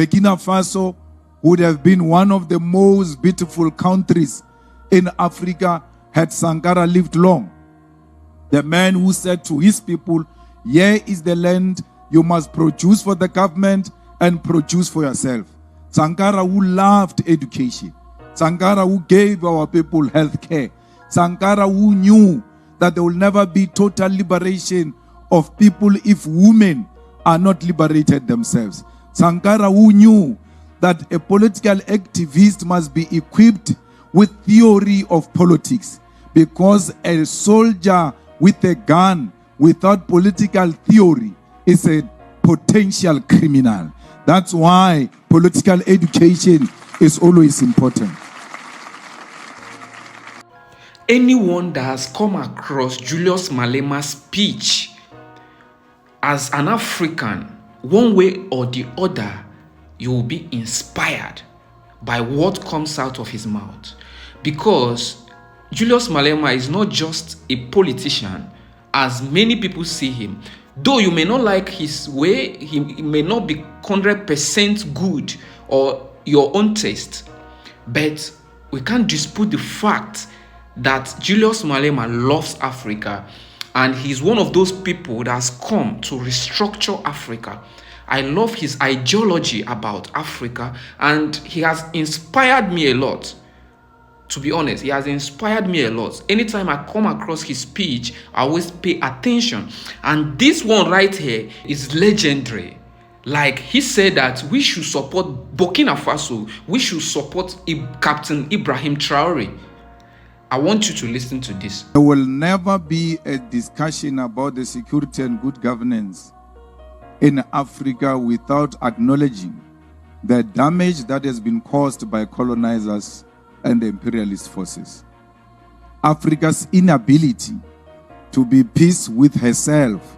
Burkina Faso would have been one of the most beautiful countries in Africa had Sankara lived long. The man who said to his people, here is the land, you must produce for the government and produce for yourself. Sankara who loved education. Sankara who gave our people health care. Sankara who knew that there will never be total liberation of people if women are not liberated themselves. Sankara who knew that a political activist must be equipped with theory of politics, because a soldier with a gun without political theory is a potential criminal. That's why political education is always important. Anyone that has come across Julius Malema's speech as an African, one way or the other, you will be inspired by what comes out of his mouth. Because Julius Malema is not just a politician, as many people see him. Though you may not like his way, he may not be 100% good or your own taste, but we can't dispute the fact that Julius Malema loves Africa, and he's one of those people that has come to restructure Africa. I love his ideology about Africa, and he has inspired me a lot. To be honest, he has inspired me a lot. Anytime I come across his speech, I always pay attention. And this one right here is legendary. Like, he said that we should support Burkina Faso. We should support Captain Ibrahim Traore. I want you to listen to this. There will never be a discussion about the security and good governance in Africa without acknowledging the damage that has been caused by colonizers and the imperialist forces. Africa's inability to be peace with herself,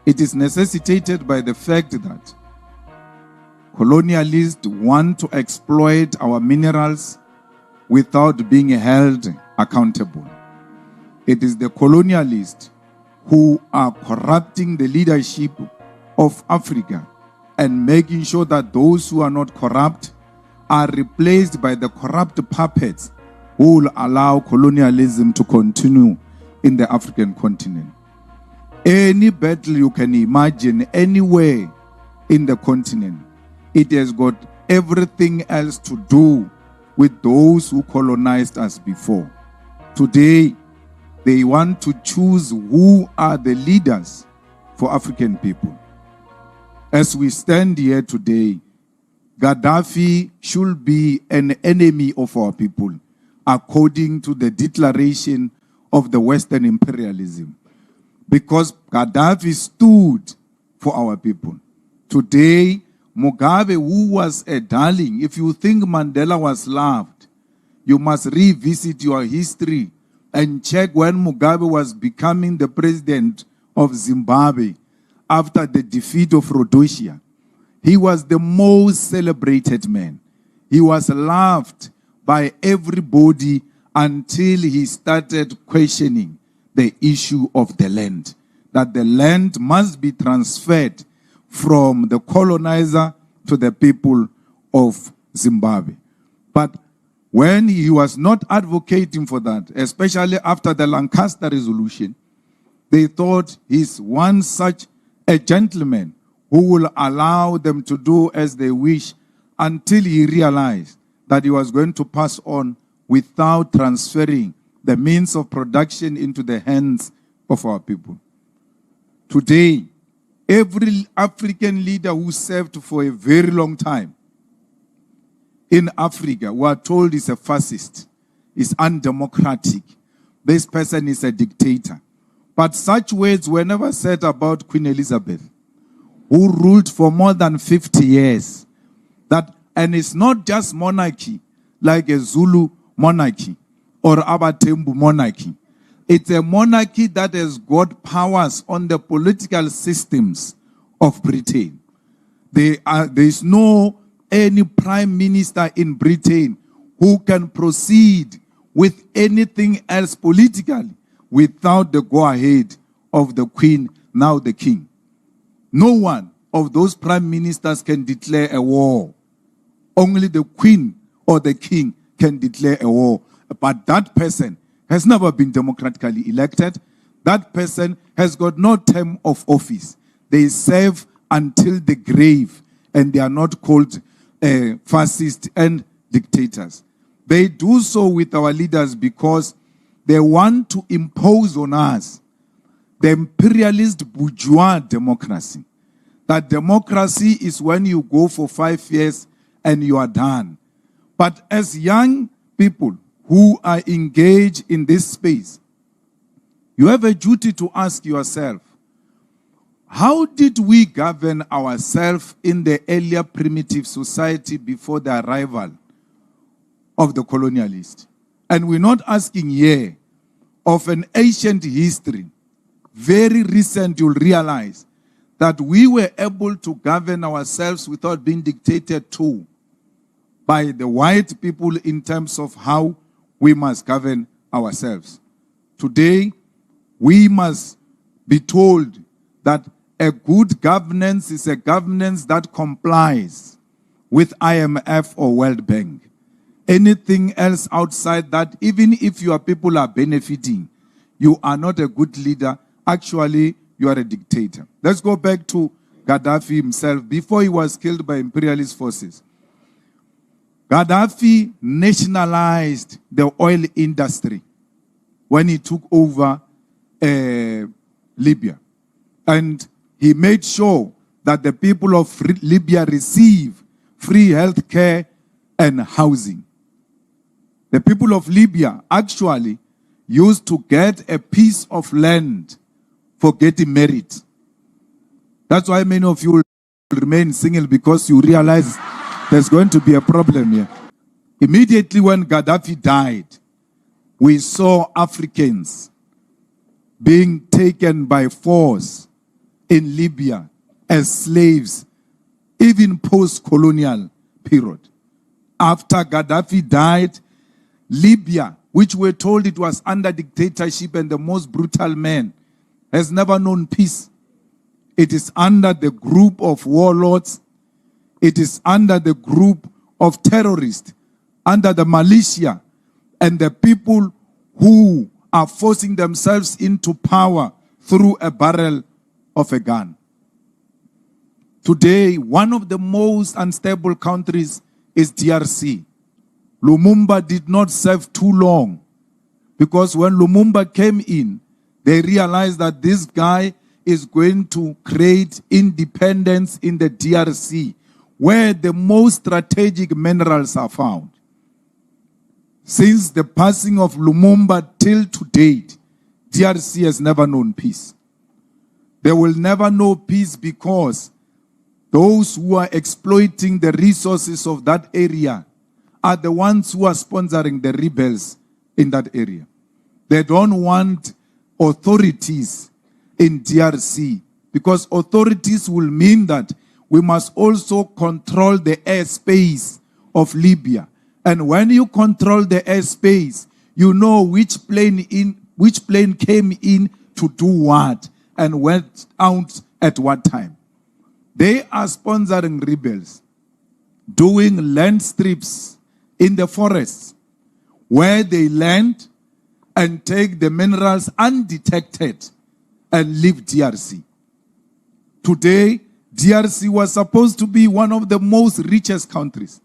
it is necessitated by the fact that colonialists want to exploit our minerals without being held accountable. It is the colonialists who are corrupting the leadership of Africa and making sure that those who are not corrupt are replaced by the corrupt puppets who will allow colonialism to continue in the African continent. Any battle you can imagine anywhere in the continent, it has got everything else to do with those who colonized us before. Today, they want to choose who are the leaders for African people. As we stand here today, Gaddafi should be an enemy of our people, according to the declaration of the Western imperialism, because Gaddafi stood for our people. Today, Mugabe, who was a darling, if you think Mandela was loved, you must revisit your history and check when Mugabe was becoming the president of Zimbabwe after the defeat of Rhodesia. He was the most celebrated man. He was loved by everybody until he started questioning the issue of the land, that the land must be transferred from the colonizer to the people of Zimbabwe. But when he was not advocating for that, especially after the Lancaster Resolution, they thought he's one such a gentleman who will allow them to do as they wish, until he realized that he was going to pass on without transferring the means of production into the hands of our people. Today, every African leader who served for a very long time in Africa, we are told is a fascist, is undemocratic. This person is a dictator. But such words were never said about Queen Elizabeth, who ruled for more than 50 years. And it's not just monarchy, like a Zulu monarchy or Abatembu monarchy. It's a monarchy that has got powers on the political systems of Britain. There is no any prime minister in Britain who can proceed with anything else politically without the go-ahead of the Queen, now the King. No one of those prime ministers can declare a war only the queen or the king can declare a war. But that person has never been democratically elected. That person has got no term of office. They serve until the grave, and they are not called fascists and dictators. They do so with our leaders because they want to impose on us the imperialist bourgeois democracy. That democracy is when you go for 5 years and you are done. But as young people who are engaged in this space, you have a duty to ask yourself, how did we govern ourselves in the earlier primitive society before the arrival of the colonialists? And we're not asking here of an ancient history. Very recent, you'll realize that we were able to govern ourselves without being dictated to by the white people in terms of how we must govern ourselves. Today, we must be told that a good governance is a governance that complies with IMF or World Bank. Anything else outside that, even if your people are benefiting, you are not a good leader. Actually, you are a dictator. Let's go back to Gaddafi himself before he was killed by imperialist forces. Gaddafi nationalized the oil industry when he took over Libya. And he made sure that the people of Libya receive free health care and housing. The people of Libya actually used to get a piece of land for getting married. That's why many of you will remain single, because you realize there's going to be a problem here. Immediately when Gaddafi died, we saw Africans being taken by force in Libya as slaves, even post-colonial period. After Gaddafi died, Libya, which we're told it was under dictatorship and the most brutal man, has never known peace. It is under the group of warlords. It is under the group of terrorists, under the militia, and the people who are forcing themselves into power through a barrel of a gun. Today, one of the most unstable countries is DRC. Lumumba did not serve too long, because when Lumumba came in, they realized that this guy is going to create independence in the DRC, where the most strategic minerals are found. Since the passing of Lumumba till to date, DRC has never known peace. They will never know peace because those who are exploiting the resources of that area are the ones who are sponsoring the rebels in that area. They don't want authorities in DRC, because authorities will mean that we must also control the airspace of Libya. And when you control the airspace, you know which plane came in to do what and went out at what time. They are sponsoring rebels, doing land strips in the forests, where they land and take the minerals undetected and leave DRC. Today, DRC was supposed to be one of the most richest countries,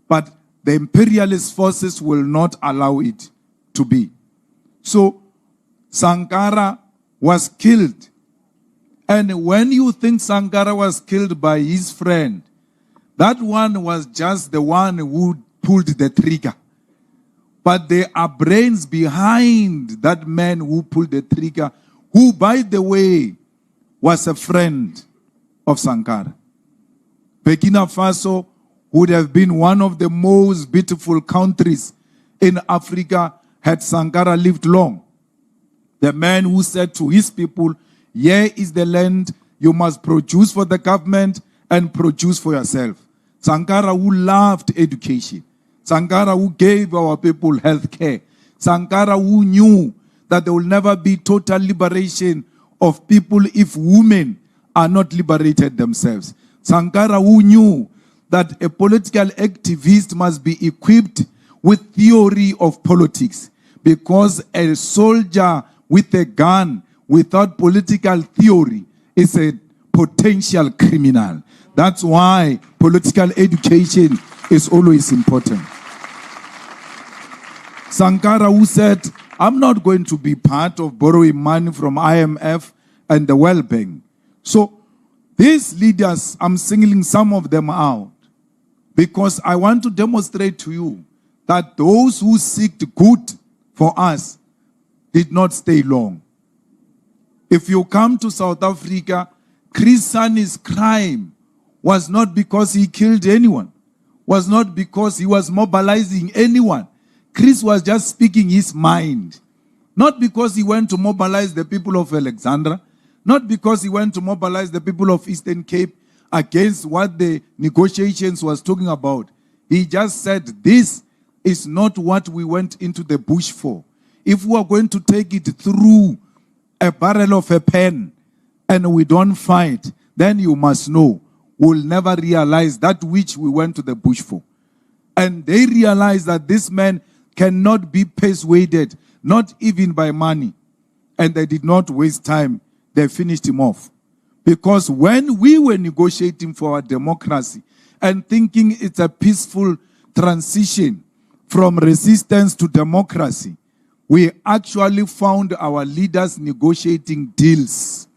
but the imperialist forces will not allow it to be. So, Sankara was killed. And when you think Sankara was killed by his friend, that one was just the one who pulled the trigger. But there are brains behind that man who pulled the trigger, who, by the way, was a friend of Sankara. Burkina Faso would have been one of the most beautiful countries in Africa had Sankara lived long. The man who said to his people, here is the land, you must produce for the government and produce for yourself. Sankara, who loved education. Sankara, who gave our people health care. Sankara, who knew that there will never be total liberation of people if women are not liberated themselves. Sankara, who knew that a political activist must be equipped with theory of politics, because a soldier with a gun without political theory is a potential criminal. That's why political education is always important. Sankara, who said, I'm not going to be part of borrowing money from IMF and the World Bank. So these leaders, I'm singling some of them out because I want to demonstrate to you that those who seeked good for us did not stay long. If you come to South Africa, Chris Sani's crime was not because he killed anyone, was not because he was mobilizing anyone. Chris was just speaking his mind. Not because he went to mobilize the people of Alexandra, not because he went to mobilize the people of Eastern Cape against what the negotiations was talking about. He just said, this is not what we went into the bush for. If we are going to take it through a barrel of a pen and we don't fight, then you must know we'll never realize that which we went to the bush for. And they realized that this man cannot be persuaded, not even by money. And they did not waste time. They finished him off. Because when we were negotiating for our democracy and thinking it's a peaceful transition from resistance to democracy, we actually found our leaders negotiating deals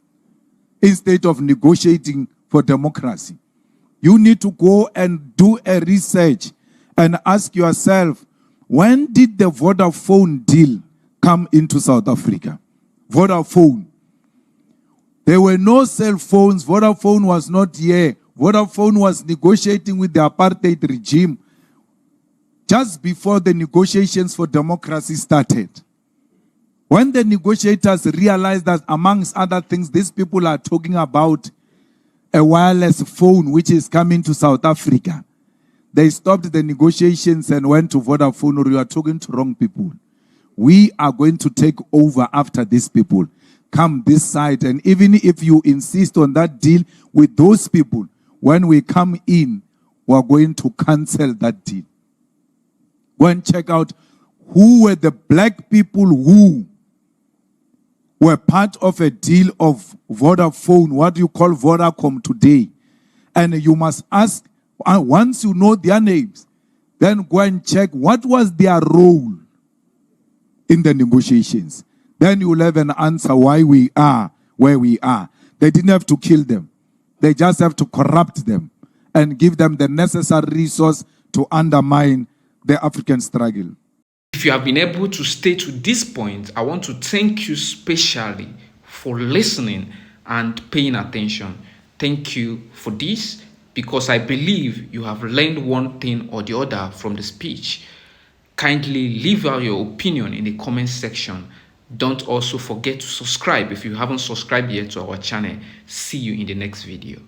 instead of negotiating for democracy. You need to go and do a research and ask yourself, when did the Vodafone deal come into South Africa? Vodafone. There were no cell phones. Vodafone was not here. Vodafone was negotiating with the apartheid regime just before the negotiations for democracy started. When the negotiators realized that, amongst other things, these people are talking about a wireless phone which is coming to South Africa, they stopped the negotiations and went to Vodafone, or you are talking to wrong people. We are going to take over after these people. Come this side, and even if you insist on that deal with those people, when we come in, we are going to cancel that deal. Go and check out who were the black people who were part of a deal of Vodafone, what you call Vodacom today. And you must ask, once you know their names, then go and check what was their role in the negotiations. Then you will have an answer why we are where we are. They didn't have to kill them. They just have to corrupt them and give them the necessary resource to undermine the African struggle. If you have been able to stay to this point, I want to thank you specially for listening and paying attention. Thank you for this, because I believe you have learned one thing or the other from the speech. Kindly leave out your opinion in the comment section. Don't also forget to subscribe if you haven't subscribed yet to our channel. See you in the next video.